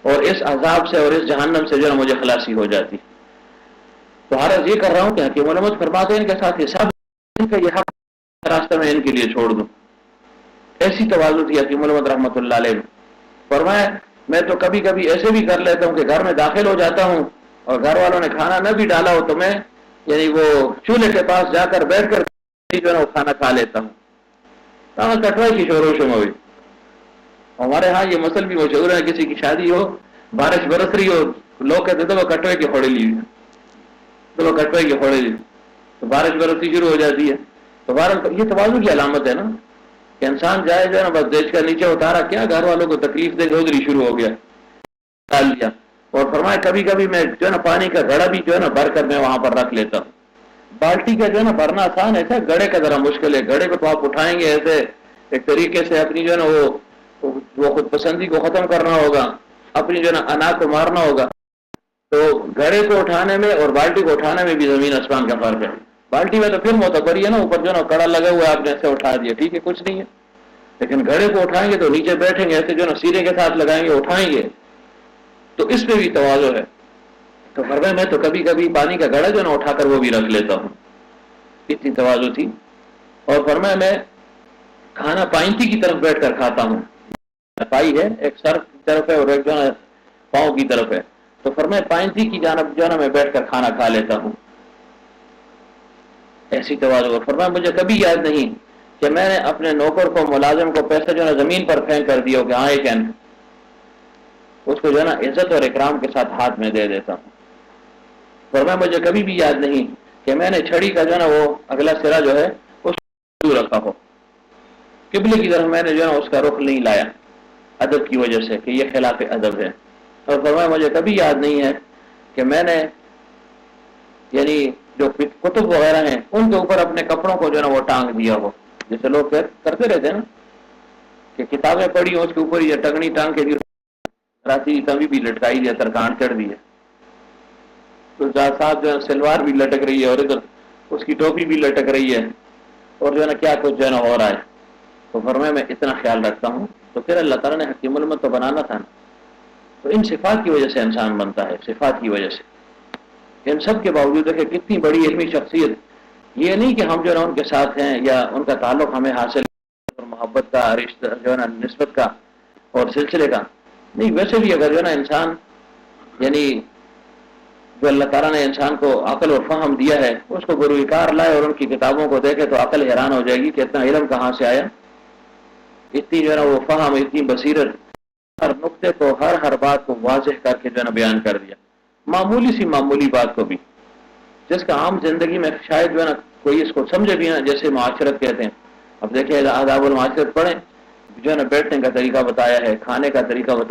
اور اس عذاب سے اور اس جہنم سے جو ہے مجھے خلاصی ہو جاتی. تو عرض یہ کر رہا ہوں کہ حکیم علامت فرماتے ہیں ان کے ساتھ حساب ان کا یہ حق راستہ میں ان کے لیے چھوڑ دوں. ایسی تواضع تھی حکیم علامت رحمۃ اللہ علیہ. فرمایا میں تو کبھی کبھی ایسے بھی کر لیتا ہوں کہ گھر میں داخل ہو جاتا ہوں اور گھر والوں نے کھانا نہ بھی ڈالا ہو تو میں یعنی وہ چولہے کے پاس جا کر بیٹھ کر جو ہے وہ کھانا کھا لیتا ہوں. کٹوائی کی شور و شم ہوئی. ہمارے ہاں یہ مسل بھی مشہور ہے, کسی کی شادی ہو, بارش برس رہی ہو, لوگ کہتے تو وہ کٹوے کی پھوڑی لی, تو وہ کٹوے کی پھوڑی لی, تو بارش برسنی شروع ہو جاتی ہے. تو بہرحال یہ تواضع کی علامت ہے نا کہ انسان جائے جو ہے نا بس دیش کا نیچے اتارا, کیا گھر والوں کو تکلیف دے گودری شروع ہو گیا, ڈال دیا. اور فرمایا کبھی کبھی میں جو ہے نا پانی کا گھڑا بھی جو ہے نا بھر کر میں وہاں پر رکھ لیتا ہوں. بالٹی کا جو ہے نا بھرنا آسان ہے, گھڑے کا ذرا مشکل ہے. گھڑے کو تو آپ اٹھائیں گے ایسے ایک طریقے سے اپنی جو ہے نا وہ خود پسندی کو ختم کرنا ہوگا, اپنی جو ہے نا انا کو مارنا ہوگا. تو گھڑے کو اٹھانے میں اور بالٹی کو اٹھانے میں بھی زمین آسمان کا فرق ہے. بالٹی میں تو پھر معتبر ہے نا, اوپر جو ہے نا کڑا لگا ہوا ہے, آپ نے ایسے اٹھا دیا, ٹھیک ہے کچھ نہیں ہے. لیکن گھڑے کو اٹھائیں گے تو نیچے بیٹھیں گے ایسے جو ہے نا سینے کے ساتھ لگائیں گے, اٹھائیں گے, تو اس میں بھی تواضع ہے. تو فرمایا میں تو کبھی کبھی پانی کا گھڑا جو ہے نا اٹھا کر وہ بھی رکھ لیتا ہوں, اتنی تواضع تھی. اور فرمایا میں کھانا پائنتی کی طرف بیٹھ کر کھاتا ہوں. پائی ہے ایک سر کی طرف ہے اور ایک جو ہے پاؤں کی طرف ہے, تو فرمایا پائنتی کی جانب جو ہے نا میں بیٹھ کر کھانا کھا لیتا ہوں. ایسی تواضع. اور فرمایا مجھے کبھی یاد نہیں کہ میں نے اپنے نوکر کو, ملازم کو پیسہ جو ہے نا زمین پر پھینک کر دیا ہو کہ ہاں ایک این, اس کو جو ہے نا عزت اور اکرام کے ساتھ ہاتھ میں دے دیتا ہوں. فرمایا مجھے کبھی بھی یاد نہیں کہ میں نے چھڑی کا جو ہے نا وہ اگلا سرا جو ہے اس کو رکھا ہو, قبلے کی طرف میں نے جو ہے نا اس کا رخ نہیں لایا ادب کی وجہ سے کہ یہ خلاف ادب ہے. اور فرمایا مجھے کبھی یاد نہیں ہے کہ میں نے یعنی جو کتب وغیرہ ہیں ان کے اوپر اپنے کپڑوں کو جو ہے نا وہ ٹانگ دیا ہو, جیسے لوگ کرتے رہتے ہیں نا کہ کتابیں پڑھی ہوں اس کے اوپر یہ ٹنگنی ٹانگ کے راتی کبھی بھی لٹکائی دیا, ترکان چڑھ دی ہے, تو صاحب جو ہے سلوار بھی لٹک رہی ہے اور ادھر اس کی ٹوپی بھی لٹک رہی ہے, اور جو ہے نا کیا کچھ جو ہے نا ہو رہا ہے. تو فرمایا میں اتنا خیال رکھتا ہوں. تو پھر اللہ تعالیٰ نے حکیم علامت تو بنانا تھا نا, تو ان صفات کی وجہ سے انسان بنتا ہے, صفات کی وجہ سے. ان سب کے باوجود ہے کہ کتنی بڑی علمی شخصیت, یہ نہیں کہ ہم جو ہے نا ان کے ساتھ ہیں یا ان کا تعلق ہمیں حاصل اور محبت کا رشتہ جو ہے نا نسبت کا اور سلسلے کا نہیں. ویسے بھی اگر جو ہے نا انسان یعنی جو اللہ تعالیٰ نے انسان کو عقل اور فہم دیا ہے اس کو گروکار لائے اور ان کی کتابوں کو دیکھے تو عقل حیران ہو جائے گی کہ اتنا علم کہاں سے آیا, اتنی جو ہے نا وہ فہم, اتنی بصیرت, ہر نقطے کو ہر بات کو واضح کر کے جو ہے نا بیان کر دیا. معمولی سی معمولی بات کو بھی جس کا عام زندگی میں شاید جو ہے نا کوئی اس کو سمجھے بھی نا, جیسے معاشرت کہتے ہیں. اب دیکھیں آداب المعاشرت پڑھیں, جو ہے نا بیٹھنے کا طریقہ بتایا ہے, کھانے کا طریقہ بتایا